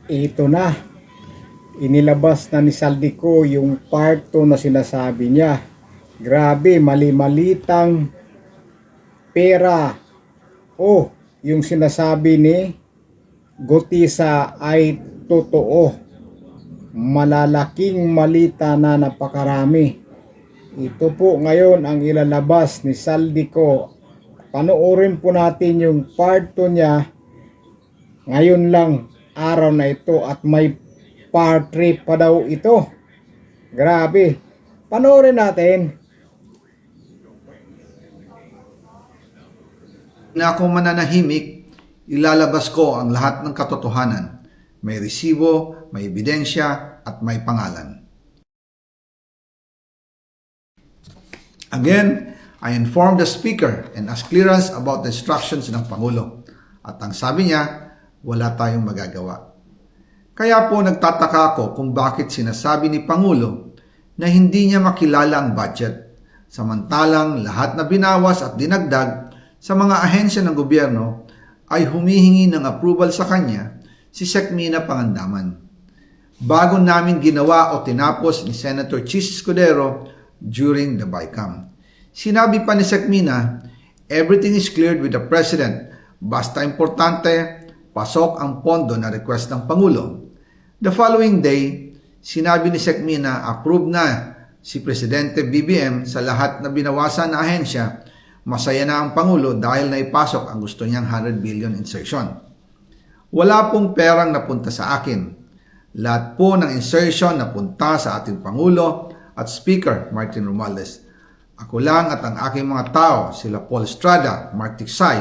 Ito na, inilabas na ni Saldico yung part 2 na sinasabi niya. Grabe, mali-malitang pera. Oh, yung sinasabi ni Gutisa ay totoo. Malalaking malita na napakarami. Ito po ngayon ang ilalabas ni Saldico. Panoorin po natin yung part 2 niya ngayon lang, araw na ito, at may part 3 pa daw ito. Grabe. Panoorin natin. Na ako mananahimik, ilalabas ko ang lahat ng katotohanan. May resibo, may ebidensya, at may pangalan. Again, I informed the Speaker and asked clearance about the instructions ng Pangulo. At ang sabi niya, wala tayong magagawa. Kaya po nagtataka ako kung bakit sinasabi ni Pangulo na hindi niya makilala ang budget, samantalang lahat na binawas at dinagdag sa mga ahensya ng gobyerno ay humihingi ng approval sa kanya si Sec. Mina Pangandaman. Bago namin ginawa o tinapos ni Senator Chis Escudero during the BICAM. Sinabi pa ni Sec. Mina, everything is cleared with the President, basta importante, pasok ang pondo na request ng Pangulo. The following day, sinabi ni Sec. Mina, approve na si Presidente BBM sa lahat na binawasan na ahensya. Masaya na ang Pangulo dahil naipasok ang gusto niyang 100 billion insertion. Wala pong perang napunta sa akin. Lahat po ng insertion napunta sa ating Pangulo at Speaker Martin Romualdez. Ako lang at ang aking mga tao, sila Paul Estrada, Mark Tiksay,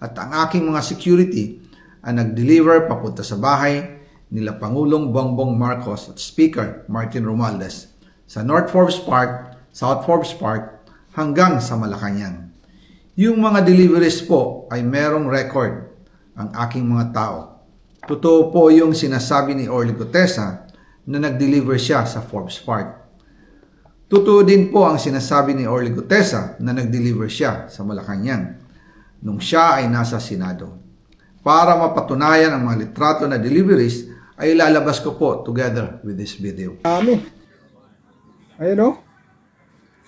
at ang aking mga security ang nag-deliver papunta sa bahay nila Pangulong Bongbong Marcos at Speaker Martin Romualdez sa North Forbes Park, South Forbes Park hanggang sa Malacanang. Yung mga deliveries po ay merong record ang aking mga tao. Totoo po yung sinasabi ni Orly Gutesa na nag-deliver siya sa Forbes Park. Totoo din po ang sinasabi ni Orly Gutesa na nag-deliver siya sa Malacanang nung siya ay nasa Senado. Para mapatunayan ang mga litrato na deliveries ay ilalabas ko po together with this video. Dami. Ayun o.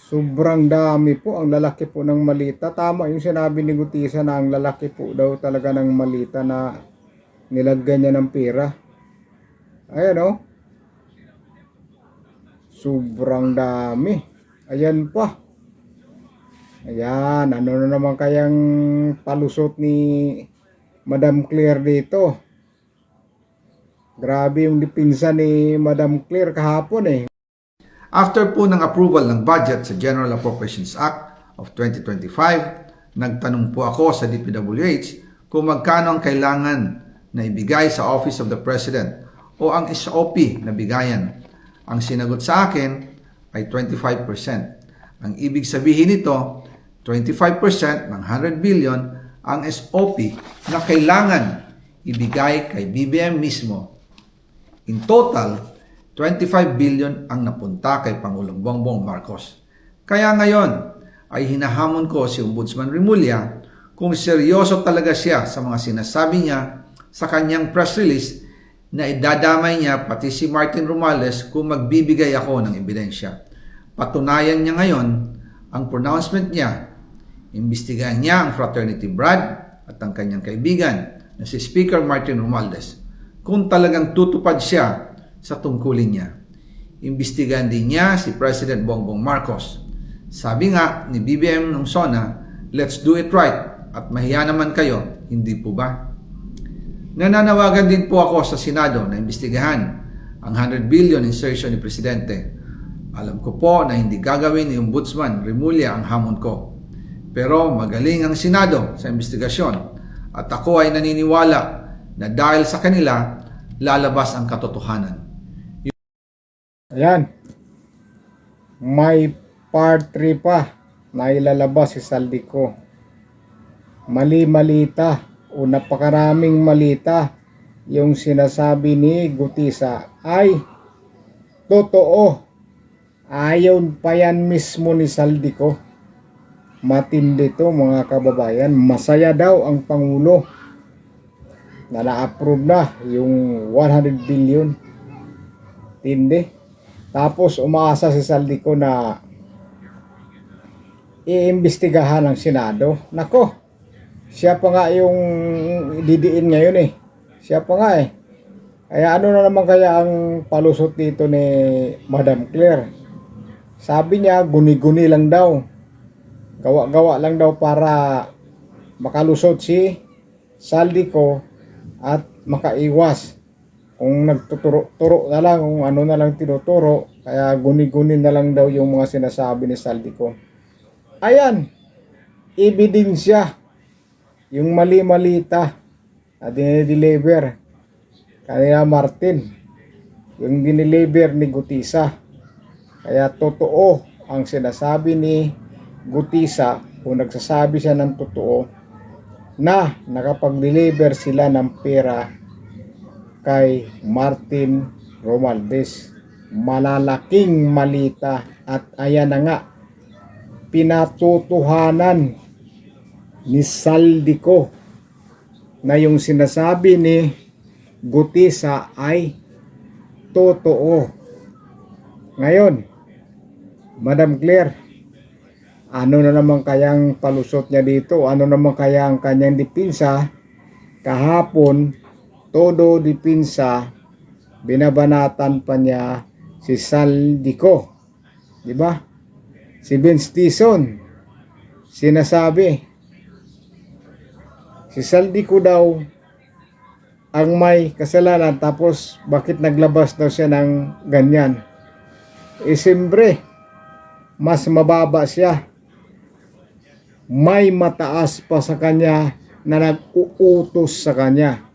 Sobrang dami po ang lalaki po ng malita. Tama yung sinabi ni Gutisa na ang lalaki po daw talaga ng malita na nilagyan niya ng pera. Ayun o. Sobrang dami. Ayan pa. Ayan. Ano na naman kayang palusot ni Madam Claire dito? Grabe yung dipinsa ni Madam Claire kahapon eh. After po ng approval ng budget sa General Appropriations Act of 2025, nagtanong po ako sa DPWH kung magkano ang kailangan na ibigay sa Office of the President o ang SOP na bigayan. Ang sinagot sa akin ay 25%. Ang ibig sabihin nito, 25% ng 100 billion ang SOP na kailangan ibigay kay BBM mismo. In total, 25 billion ang napunta kay Pangulong Bongbong Marcos. Kaya ngayon ay hinahamon ko si Ombudsman Remulla kung seryoso talaga siya sa mga sinasabi niya sa kanyang press release na idadamay niya pati si Martin Romualdez kung magbibigay ako ng ebidensya. Patunayan niya ngayon ang pronouncement niya. Imbestigahan niya ang fraternity Brad at ang kanyang kaibigan na si Speaker Martin Romualdez kung talagang tutupad siya sa tungkulin niya. Imbestigahan din niya si President Bongbong Marcos. Sabi nga ni BBM nung SONA, let's do it right at mahiya naman kayo, hindi po ba? Nananawagan din po ako sa Senado na imbestigahan ang 100 billion insertion ni Presidente. Alam ko po na hindi gagawin ni Ombudsman Remulla ang hamon ko. Pero magaling ang Senado sa investigasyon at ako ay naniniwala na dahil sa kanila, lalabas ang katotohanan. Ayan. May part 3 pa na ilalabas si Saldico. Mali-malita o napakaraming malita yung sinasabi ni Gutisa ay totoo. Ayon pa yan mismo ni Saldico. Matindi to mga kababayan. Masaya daw ang Pangulo na na-approve na yung 100 billion. Tindi. Tapos umaasa si Saldico na iimbestigahan ng Senado. Nako, siya pa nga yung didiin ngayon eh. Siya pa nga eh. Kaya ano na naman kaya ang palusot dito ni Madam Claire? Sabi niya, guni-guni lang daw. Gawa-gawa lang daw para makalusot si Saldico at makaiwas. Kung nagtuturo-turo na lang, kung ano na lang tinuturo, kaya guni-guni na lang daw yung mga sinasabi ni Saldico. Ayan, ebidensya. Yung mali-malita na dinideliver kanina Martin, yung dinideliver ni Gutisa. Kaya totoo ang sinasabi ni Gutisa kung nagsasabi siya ng totoo na nakapag-deliver sila ng pera kay Martin Romualdez. Malalaking malita at ayan na nga, pinatutuhanan ni Saldico na yung sinasabi ni Gutisa ay totoo. Ngayon, Madam Claire, ano na naman kayang palusot niya dito? Ano naman kaya ang kanyang dipinsa? Kahapon, todo dipinsa, binabanatan pa niya si Saldico. Diba? Si Vince Tison, sinasabi, si Saldico daw ang may kasalanan, tapos bakit naglabas daw siya ng ganyan? Siyempre, mas mababa siya. May mataas pa sa kanya na nag-uutos sa kanya.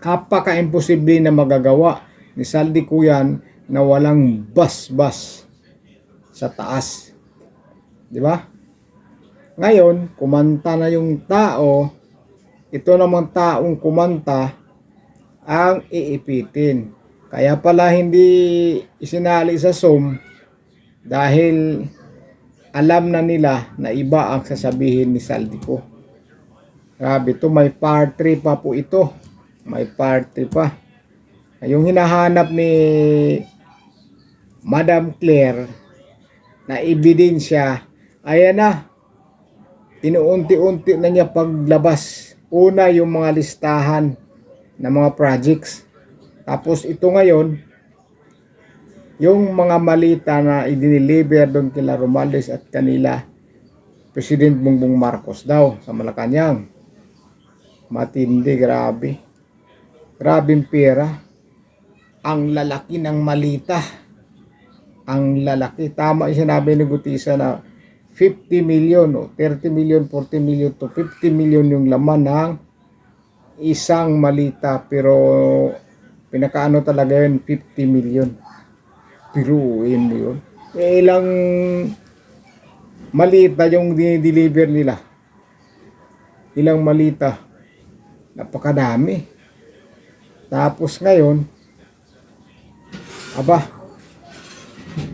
Kapaka-imposible na magagawa ni Saldico yan na walang bas-bas sa taas. Di ba? Ngayon, kumanta na yung tao, ito namang taong kumanta ang iipitin. Kaya pala hindi isinali sa Zoom dahil alam na nila na iba ang sasabihin ni Saldico. Grabe to, may part 3 pa po ito. May part 3 pa. Yung hinahanap ni Madam Claire na ebidensya, ayan na. Inuunti-unti na niya paglabas. Una yung mga listahan ng mga projects. Tapos ito ngayon, yung mga malita na i-deliver doon kila Romualdez at kanila President Bongbong Marcos daw sa Malacanang. Matindi, grabe. Grabing pera. Ang lalaki ng malita. Ang lalaki. Tama yung sinabi ni Gutisa na 50 million o 30 million, 40 million to 50 million yung laman ng isang malita, pero pinakaano talaga yun, 50 million. Piruin mo yun. Ilang malita yung dinideliver nila. Ilang malita. Napakadami. Tapos ngayon, aba,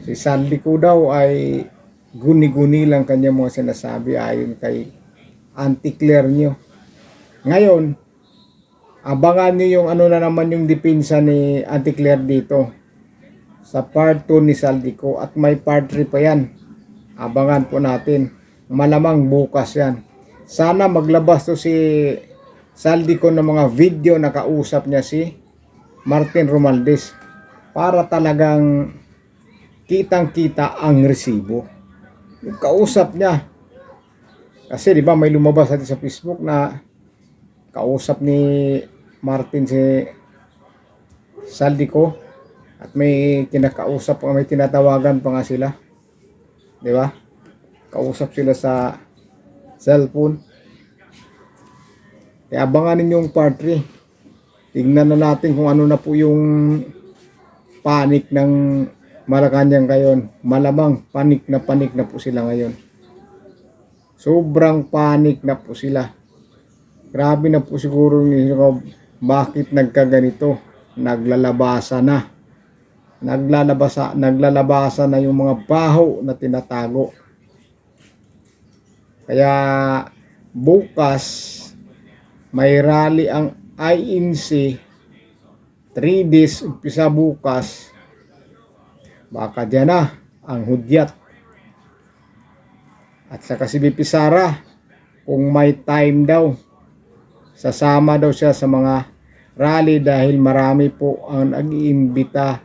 si Saldico daw ay guni-guni lang kanya mga sinasabi ayon kay Auntie Claire nyo. Ngayon, abangan nyo yung ano na naman yung depensa ni Auntie Claire dito sa part 2 ni Saldico, at may part 3 pa yan. Abangan po natin. Malamang bukas yan. Sana maglabas to si Saldico ng mga video na kausap niya si Martin Romualdez para talagang kitang-kita ang resibo. Yung kausap niya. Kasi di ba may lumabas natin sa Facebook na kausap ni Martin si Saldico at may kinakausap, may tinatawagan pa nga sila. Di ba? Kausap sila sa cellphone. Kaya abangan ninyo yung part 3. Tingnan na natin kung ano na po yung panic ng Malacanang ngayon. Malamang panik na po sila ngayon. Sobrang panik na po sila. Grabe na po siguro bakit nagkaganito. Naglalabasa na. Naglalabasa na yung mga baho na tinatago. Kaya bukas may rally ang INC 3 days umpisa bukas, baka dyan na ang hudyat. At saka si VP Sara, kung may time daw, sasama daw siya sa mga rally dahil marami po ang nag-iimbita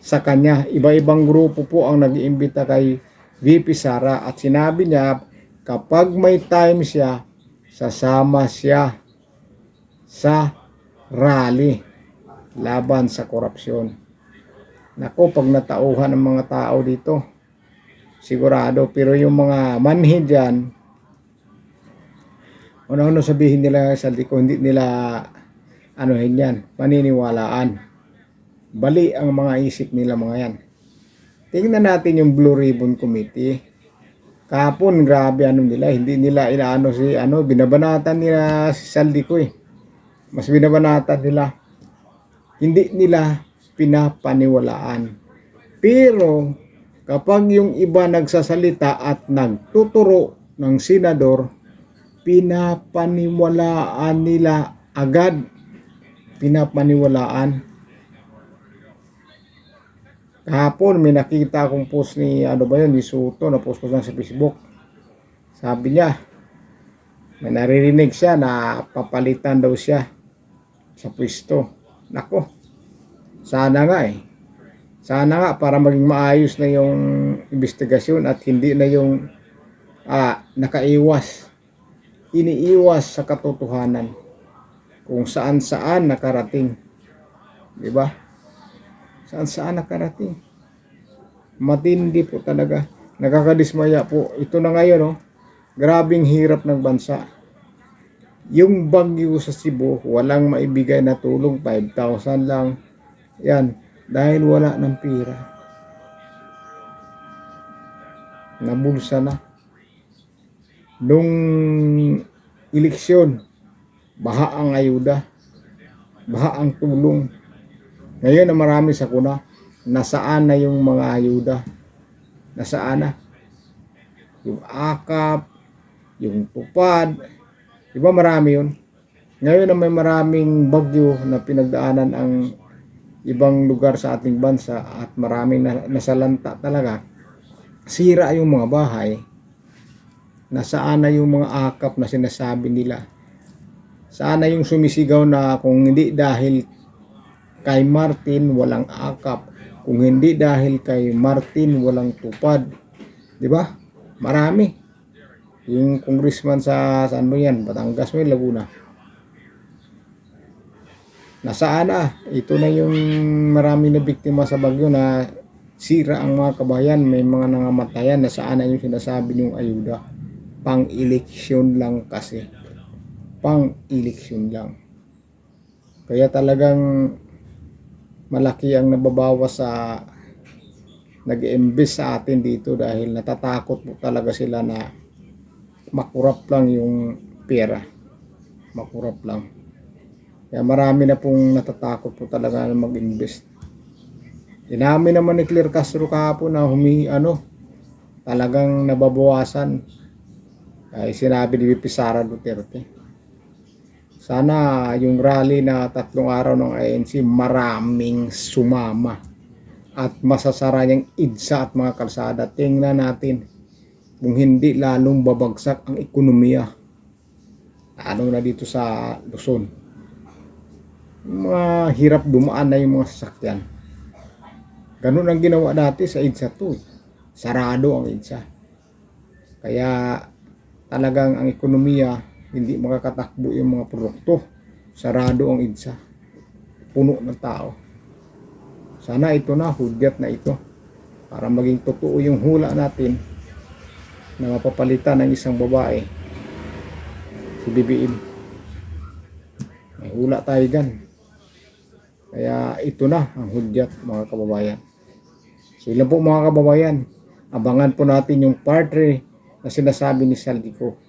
sa kanya. Iba-ibang grupo po ang nag-iimbita kay VP Sara at sinabi niya kapag may time siya, sasama siya sa rally laban sa korupsyon. Nako, pag natauhan ng mga tao dito, sigurado. Pero yung mga manhid dyan, ano sabihin nila sa Saldico, hindi nila yan, paniniwalaan. Bali ang mga isip nila mga yan. Tingnan natin yung Blue Ribbon Committee. Kahapon, grabe nila, hindi nila binabanatan nila si Saldico eh. Mas binabanatan nila. Hindi nila pinapaniwalaan. Pero kapag yung iba nagsasalita at nagtuturo ng senador, pinapaniwalaan nila agad. Pinapaniwalaan. Kahapon may nakita akong post ni ni Soto, na post ko lang sa Facebook. Sabi niya, may naririnig siya na papalitan daw siya sa pwesto. Nako, sana nga Sana nga para maging maayos na yung investigasyon at hindi na yung nakaiwas. Iniiwas sa katotohanan kung saan-saan nakarating. Di ba? Saan-saan nakarating. Matindi po talaga. Nakakadismaya po. Ito na ngayon, grabing hirap ng bansa. Yung bagyo sa Cebu, walang maibigay na tulong, 5,000 lang. Yan, dahil wala ng pira. Nabulsa na. Nung eleksyon, baha ang ayuda, baha ang tulong. Ngayon na marami sa kuna, nasaan na yung mga ayuda? Nasaan na? Yung akap, yung tupad, di ba marami yun? Ngayon na may maraming bagyo na pinagdaanan ang ibang lugar sa ating bansa at maraming nasalanta talaga, sira yung mga bahay, nasaan na yung mga akap na sinasabi nila? Sana yung sumisigaw na kung hindi dahil kay Martin walang akap, kung hindi dahil kay Martin walang tupad, di ba? Marami. Yung congressman sa saan mo yan, Batangas mo, Laguna, nasaan na? Ito na yung marami na biktima sa bagyo na sira ang mga kabayan, may mga nangamatayan. Nasaan na yung sinasabi niyong ayuda? Pang-eleksyon lang kasi. Pang-eleksyon lang. Kaya talagang malaki ang nababawas sa nag-iimbes sa atin dito dahil natatakot po talaga sila na makurap lang yung pera. Makurap lang. Kaya marami na pong natatakot po talaga na mag-invest. Inamin naman ni Claire Castro kahapon na talagang nababawasan. Ay sinabi ni VP Sara Duterte. Sana yung rally na 3 araw ng INC maraming sumama at masasara niyang EDSA at mga kalsada. Tingnan natin kung hindi lalong babagsak ang ekonomiya. Na dito sa Luzon. Mga hirap dumaan na yung mga sasakyan. Ganun ang ginawa dati sa EDSA 2. Sarado ang EDSA. Kaya talagang ang ekonomiya hindi makakatakbo yung mga produkto. Sarado ang EDSA. Puno ng tao. Sana ito na, hudyat na ito. Para maging totoo yung hula natin na mapapalitan ng isang babae. Si BBM. May hula tayo dyan. Kaya ito na ang hudyat mga kababayan. So ilan po mga kababayan, abangan po natin yung part 3 na sinasabi ni Saldico.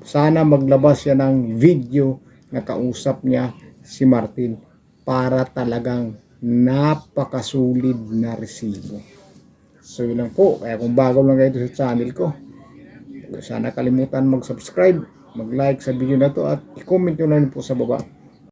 Sana maglabas siya ng video na kausap niya si Martin para talagang napakasulid na resibo. So yun lang po. Kaya kung bago lang kayo sa channel ko, sana kalimutan mag-subscribe, mag-like sa video na to at i-comment nyo na rin po sa baba